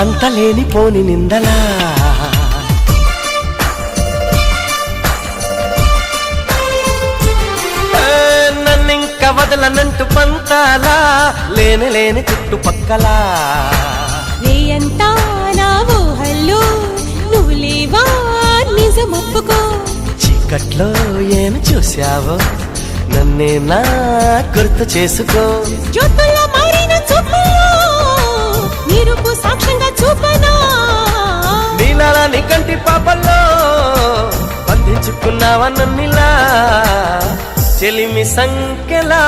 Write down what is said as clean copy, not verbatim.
అంత లేని పోని నిందలా నన్నింక వదలనంటూ పంతాలా లేని లేని చుట్టుపక్కలా రేయంతా నా ఊహల్లో నువ్వు లేవా నిజమొప్పుకో చీకట్లో ఏమి చూశావో నన్నే నా గుర్తు చేసుకో జ్యోతుల్లో మారిన చూపుల్లో నిరుపు సాక్ష్యంగా చూపనా నీలాలా నీ కంటి పాపల్లో బంధించుకున్నావా నన్నిలా చెలిమి సంఖ్యలా